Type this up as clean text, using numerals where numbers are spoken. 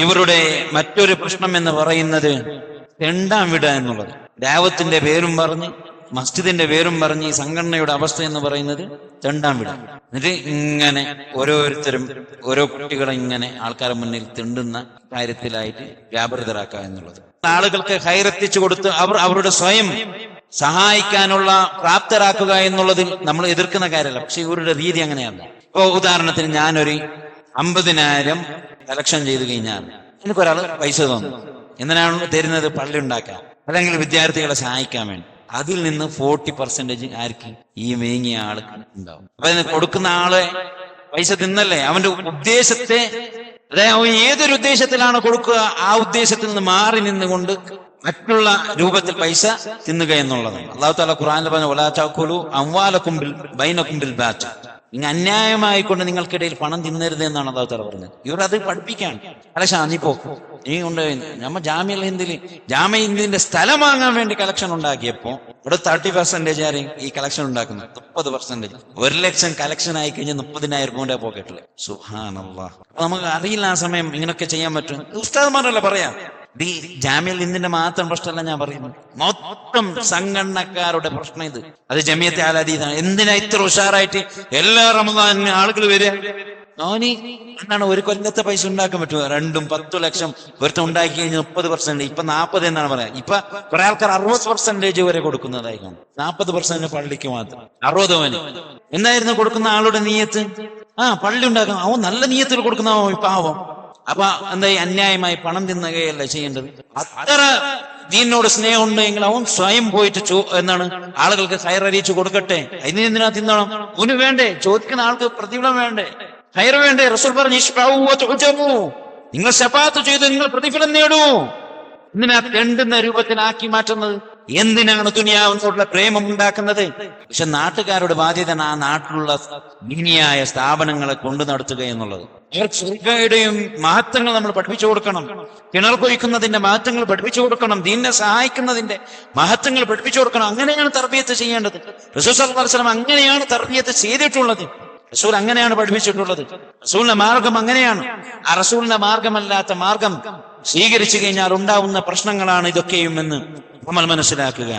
ഇവരുടെ മറ്റൊരു പ്രശ്നം എന്ന് പറയുന്നത് തെണ്ടാൻ വിടുക എന്നുള്ളത്. ദാവത്തിന്റെ പേരും പറഞ്ഞ് മസ്ജിദിന്റെ പേരും പറഞ്ഞ് ഈ സംഘടനയുടെ അവസ്ഥ എന്ന് പറയുന്നത് തെണ്ടാൻ വിടുക. എന്നിട്ട് ഇങ്ങനെ ഓരോരുത്തരും ഓരോ കുട്ടികളെ ഇങ്ങനെ ആൾക്കാരുടെ മുന്നിൽ തെണ്ടുന്ന കാര്യത്തിലായിട്ട് വ്യാപൃതരാക്കുക എന്നുള്ളത്. ആളുകൾക്ക് ഹൈറെത്തിച്ചു കൊടുത്ത് അവരുടെ സ്വയം സഹായിക്കാനുള്ള പ്രാപ്തരാക്കുക എന്നുള്ളതിൽ നമ്മൾ എതിർക്കുന്ന കാര്യമല്ല. പക്ഷെ ഇവരുടെ രീതി അങ്ങനെയല്ല. ഇപ്പൊ ഉദാഹരണത്തിന് ഞാനൊരു 50,000 കളക്ഷൻ ചെയ്ത് കഴിഞ്ഞാൽ എനിക്കൊരാൾ പൈസ തന്നു. എന്തിനാണ് തരുന്നത്? പള്ളി ഉണ്ടാക്കാൻ അല്ലെങ്കിൽ വിദ്യാർത്ഥികളെ സഹായിക്കാൻ വേണ്ടി. അതിൽ നിന്ന് 40% ആർക്ക്? ഈ വേങ്ങിയ ആൾക്ക് ഉണ്ടാവും. അപ്പൊ അതിന് കൊടുക്കുന്ന ആളെ പൈസ തിന്നല്ലേ? അവന്റെ ഉദ്ദേശത്തെ, അതായത് ഏതൊരു ഉദ്ദേശത്തിലാണ് കൊടുക്കുക ആ ഉദ്ദേശത്തിൽ നിന്ന് മാറി നിന്നുകൊണ്ട് മറ്റുള്ള രൂപത്തിൽ പൈസ തിന്നുക എന്നുള്ളതാണ്. അല്ലാഹു തആല ഖുർആനിൽ പറഞ്ഞു, വലാ തഅകുലു അംവാലകും ബൈനകും ബിൽ ബാത്തിൽ. നിങ്ങൾ അന്യായമായി കൊണ്ട് നിങ്ങൾക്കിടയിൽ പണം തിന്നരുത് എന്നാണ് അല്ലാഹു തആല പറഞ്ഞത്. ഇവർ അത് പഠിപ്പിക്കാണ്. കളക്ഷൻ നീ നീ കൊണ്ട് നമ്മ ജാമ്യ ഹിന്ദിന്റെ സ്ഥലം വാങ്ങാൻ വേണ്ടി കളക്ഷൻ ഉണ്ടാക്കിയപ്പോ ഇവിടെ 30% ആരെയും ഈ കളക്ഷൻ ഉണ്ടാക്കുന്നത് 30%. 1 ലക്ഷം കളക്ഷൻ ആയി കഴിഞ്ഞാൽ 30,000 രൂപ പോക്കറ്റില്. സുബ്ഹാനല്ലാഹ്. നമുക്ക് അറിയില്ല ആ സമയം ഇങ്ങനൊക്കെ ചെയ്യാൻ പറ്റും. ഉസ്താദ്മാരല്ല പറയാം. ഈ ജാമ്യ ഹിന്ദിന്റെ മാത്രം പ്രശ്നമല്ല ഞാൻ പറയുന്നത്, മൊത്തം സംഘടനക്കാരുടെ പ്രശ്നം ഇത്. അത് ജമിയത്തെ ആലാദീതാണ്. എന്തിനാ ഇത്ര ഉഷാറായിട്ട് എല്ലാ റമദാനിനും ആളുകൾ വരിക? നോനി എന്താണ് ഒരു കൊല്ലത്തെ പൈസ ഉണ്ടാക്കാൻ പറ്റുമോ? 2-10 ലക്ഷം ഒരുത്തം ഉണ്ടാക്കി കഴിഞ്ഞാൽ 30%. ഇപ്പൊ 40 എന്നാണ് പറയാം. ഇപ്പൊ കുറെ ആൾക്കാർ 60% വരെ കൊടുക്കുന്നതായിരിക്കും. 40% പള്ളിക്ക് മാത്രം, 60 എന്നായിരുന്നു കൊടുക്കുന്ന ആളുടെ നീയത്ത്. പള്ളി ഉണ്ടാക്കാം. അവൻ നല്ല നീയത്തിൽ കൊടുക്കുന്നവൻ ഇപ്പൊ ആവും. അപ്പൊ എന്താ അന്യായമായി പണം തിന്നുകയല്ല ചെയ്യേണ്ടത്. അത്ര ദീനോട് സ്നേഹം ഉണ്ടെങ്കിൽ അവൻ സ്വയം പോയിട്ട് എന്താണ് ആളുകൾക്ക് ഹൈർ അറിയിച്ചു കൊടുക്കട്ടെ. അതിന് എന്തിനാ തിന്നണം? ഒന്നും വേണ്ടേ? ചോദിക്കുന്ന ആൾക്ക് പ്രതിഫലം വേണ്ടേ? ഹൈർ വേണ്ടേ? റസൂൽ പറഞ്ഞു, നിങ്ങൾ ശഫാഅത്ത് ചെയ്ത് നിങ്ങൾ പ്രതിഫലം നേടൂ. എന്തിനാ തെണ്ടുന്ന രൂപത്തിലാക്കി മാറ്റുന്നത്? എന്തിനാണ് ദുനിയാവിനോടുള്ള പ്രേമം ഉണ്ടാക്കുന്നത്? പക്ഷെ നാട്ടുകാരുടെ ബാധ്യത ആ നാട്ടിലുള്ള ദീനിയായ സ്ഥാപനങ്ങളെ കൊണ്ടു നടത്തുക എന്നുള്ളത്. സ്വർഗ്ഗയുടെയും മഹത്വങ്ങൾ നമ്മൾ പഠിപ്പിച്ചു കൊടുക്കണം. കിണർ കൊയ്ക്കുന്നതിന്റെ മഹത്വങ്ങൾ പഠിപ്പിച്ചു കൊടുക്കണം. ദീനിനെ സഹായിക്കുന്നതിന്റെ മഹത്വങ്ങൾ പഠിപ്പിച്ചു കൊടുക്കണം. അങ്ങനെയാണ് തർബിയത്ത് ചെയ്യേണ്ടത്. റസൂൽ സല്ലല്ലാഹു അലൈഹി വസല്ലം അങ്ങനെയാണ് തർബിയത്ത് ചെയ്തിട്ടുള്ളത്. റസൂൽ അങ്ങനെയാണ് പഠിപ്പിച്ചിട്ടുള്ളത്. റസൂലിന്റെ മാർഗം അങ്ങനെയാണ്. ആ റസൂലിന്റെ മാർഗമല്ലാത്ത മാർഗം സ്വീകരിച്ചു കഴിഞ്ഞാൽ ഉണ്ടാവുന്ന പ്രശ്നങ്ങളാണ് ഇതൊക്കെയും എന്ന് നമ്മൾ മനസ്സിലാക്കുക.